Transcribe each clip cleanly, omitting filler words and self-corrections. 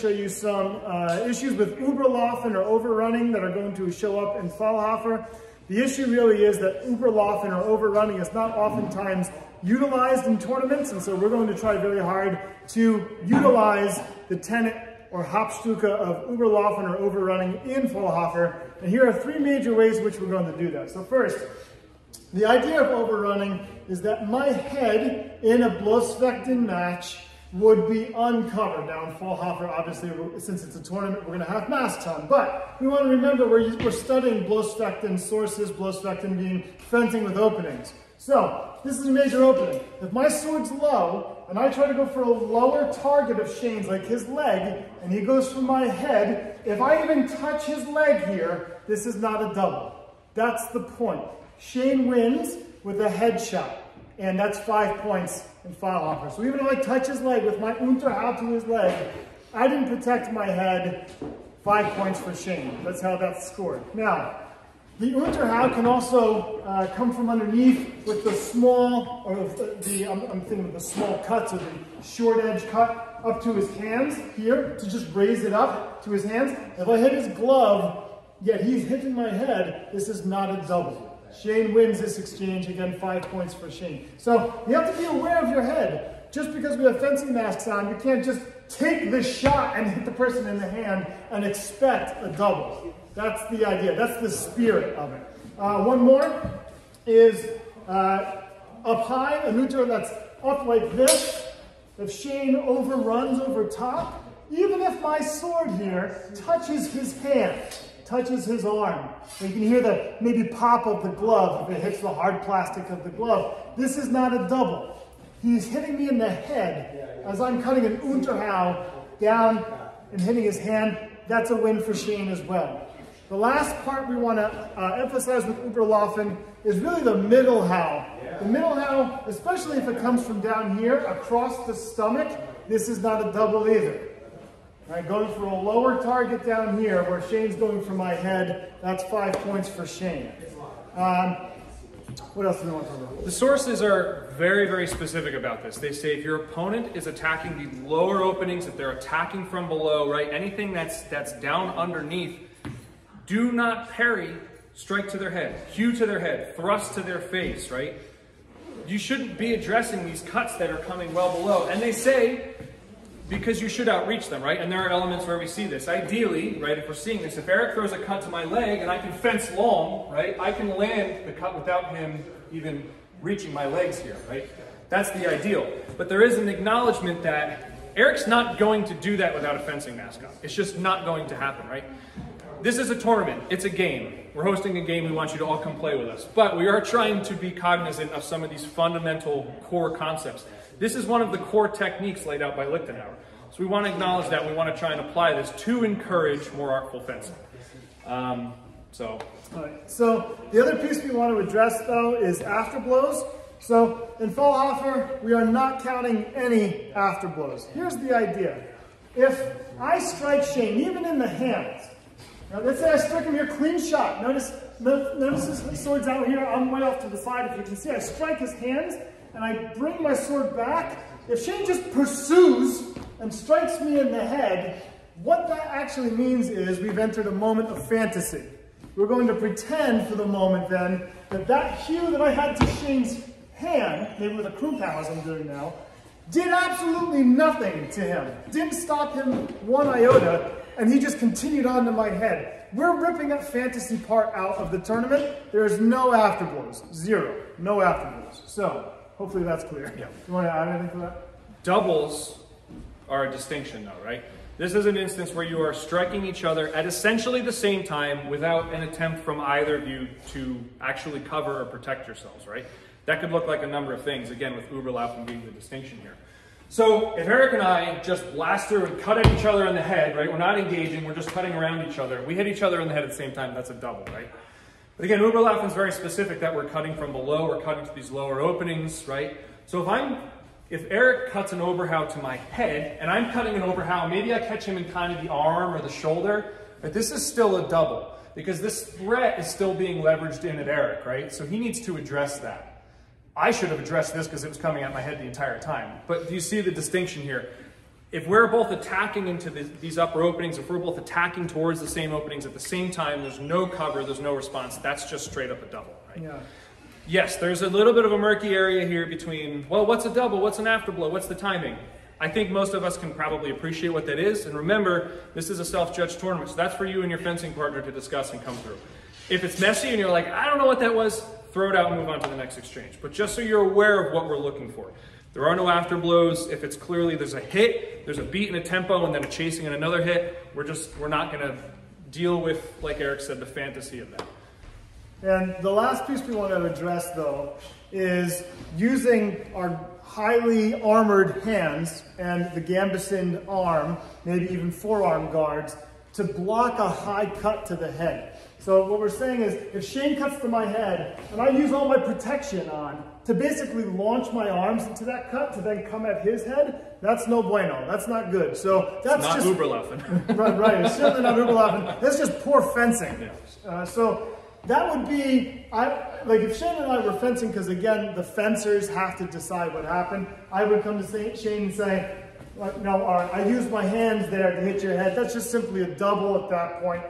show you some issues with Uberlaufen or overrunning that are going to show up in Fallhoffer. The issue really is that Uberlaufen or overrunning is not oftentimes utilized in tournaments, and so we're going to try very hard to utilize the tenet or Hauptstücke of Uberlaufen or overrunning in Fallhoffer. And here are three major ways in which we're going to do that. So first, the idea of overrunning is that my head in a Bloßfechten match would be uncovered. Now in Fallhoffer, obviously, since it's a tournament, we're going to have masks on. But we want to remember we're studying Bloßfechten sources, Bloßfechten being fencing with openings. So this is a major opening. If my sword's low, and I try to go for a lower target of Shane's, like his leg, and he goes for my head, if I even touch his leg here, this is not a double. That's the point. Shane wins with a headshot, and that's 5 points in Fallhoffer. So even if I touch his leg with my Unterhau to his leg, I didn't protect my head, 5 points for Shane. That's how that's scored. Now, the Unterhau can also come from underneath with the small, or I'm thinking of the small cuts, or the short edge cut up to his hands here, to just raise it up to his hands. If I hit his glove, yet he's hitting my head, this is not a double. Shane wins this exchange, again 5 points for Shane. So you have to be aware of your head. Just because we have fencing masks on, you can't just take the shot and hit the person in the hand and expect a double. That's the idea, that's the spirit of it. One more is up high, a neutral that's up like this. If Shane overruns over top, even if my sword here touches his hand, touches his arm, you can hear the maybe pop of the glove if it hits the hard plastic of the glove. This is not a double. He's hitting me in the head as I'm cutting an Unterhau down and hitting his hand. That's a win for Shane as well. The last part we want to emphasize with Uberlaufen is really the middle how. The middle how, especially if it comes from down here across the stomach, this is not a double either. Right, going for a lower target down here where Shane's going for my head, that's 5 points for Shane. What else do we want to talk about? The sources are very, very specific about this. They say if your opponent is attacking the lower openings, if they're attacking from below, right, anything that's down underneath, do not parry, strike to their head, hew to their head, thrust to their face, right? You shouldn't be addressing these cuts that are coming well below. And they say, because you should outreach them, right? And there are elements where we see this. Ideally, right, if we're seeing this, if Eric throws a cut to my leg and I can fence long, right, I can land the cut without him even reaching my legs here, right? That's the ideal. But there is an acknowledgement that Eric's not going to do that without a fencing mask on. It's just not going to happen, right? This is a tournament, it's a game. We're hosting a game, we want you to all come play with us. But we are trying to be cognizant of some of these fundamental core concepts. This is one of the core techniques laid out by Lichtenauer. So we want to acknowledge that, we want to try and apply this to encourage more artful fencing. All right. So the other piece we want to address though is afterblows. So in Fallhoffer, we are not counting any afterblows. Here's the idea. If I strike Shane, even in the hands, now let's say I strike him here, clean shot. Notice his sword's out here, I'm way off to the side. If you can see, I strike his hands and I bring my sword back. If Shane just pursues and strikes me in the head, what that actually means is we've entered a moment of fantasy. We're going to pretend for the moment then that hew that I had to Shane's hand, maybe with a Krumpau as I'm doing now, did absolutely nothing to him. Didn't stop him one iota, and he just continued on to my head. We're ripping that fantasy part out of the tournament. There's no afterblows, zero, no afterblows. So hopefully that's clear. Yeah. You want to add anything to that? Doubles are a distinction though, right? This is an instance where you are striking each other at essentially the same time without an attempt from either of you to actually cover or protect yourselves, right? That could look like a number of things, again, with Uberlaufen being the distinction here. So if Eric and I just blast through and cut at each other in the head, right? We're not engaging, we're just cutting around each other. We hit each other in the head at the same time, that's a double, right? But again, Uberlaufen is very specific that we're cutting from below, we're cutting to these lower openings, right? So if Eric cuts an Overhau to my head, and I'm cutting an Overhau, maybe I catch him in kind of the arm or the shoulder, but this is still a double, because this threat is still being leveraged in at Eric, right? So he needs to address that. I should have addressed this because it was coming at my head the entire time. But do you see the distinction here? If we're both attacking into these upper openings, if we're both attacking towards the same openings at the same time, there's no cover, there's no response, that's just straight up a double, right? Yeah. Yes, there's a little bit of a murky area here between, well, what's a double, what's an afterblow, what's the timing? I think most of us can probably appreciate what that is, and remember, this is a self-judged tournament, so that's for you and your fencing partner to discuss and come through. If it's messy and you're like, I don't know what that was, throw it out and move on to the next exchange. But just so you're aware of what we're looking for. There are no afterblows. If it's clearly there's a hit, there's a beat and a tempo, and then a chasing and another hit, we're not going to deal with, like Eric said, the fantasy of that. And the last piece we want to address, though, is using our highly armored hands and the gambesoned arm, maybe even forearm guards, to block a high cut to the head. So what we're saying is, if Shane cuts to my head, and I use all my protection on to basically launch my arms into that cut to then come at his head, that's no bueno. That's not good. So that's it's not just Uberlaufen. right. It's certainly not Uberlaufen. That's just poor fencing. Yeah. So that would be, like if Shane and I were fencing, because again, the fencers have to decide what happened, I would come to Shane and say, no, I use my hands there to hit your head. That's just simply a double at that point.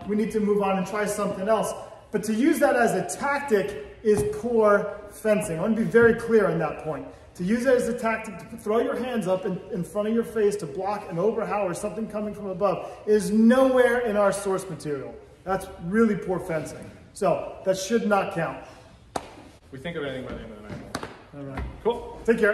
We need to move on and try something else. But to use that as a tactic is poor fencing. I want to be very clear on that point. To use it as a tactic to throw your hands up in front of your face to block an overhow or something coming from above is nowhere in our source material. That's really poor fencing. So that should not count. We think of anything by the end of the night. All right. Cool. Take care.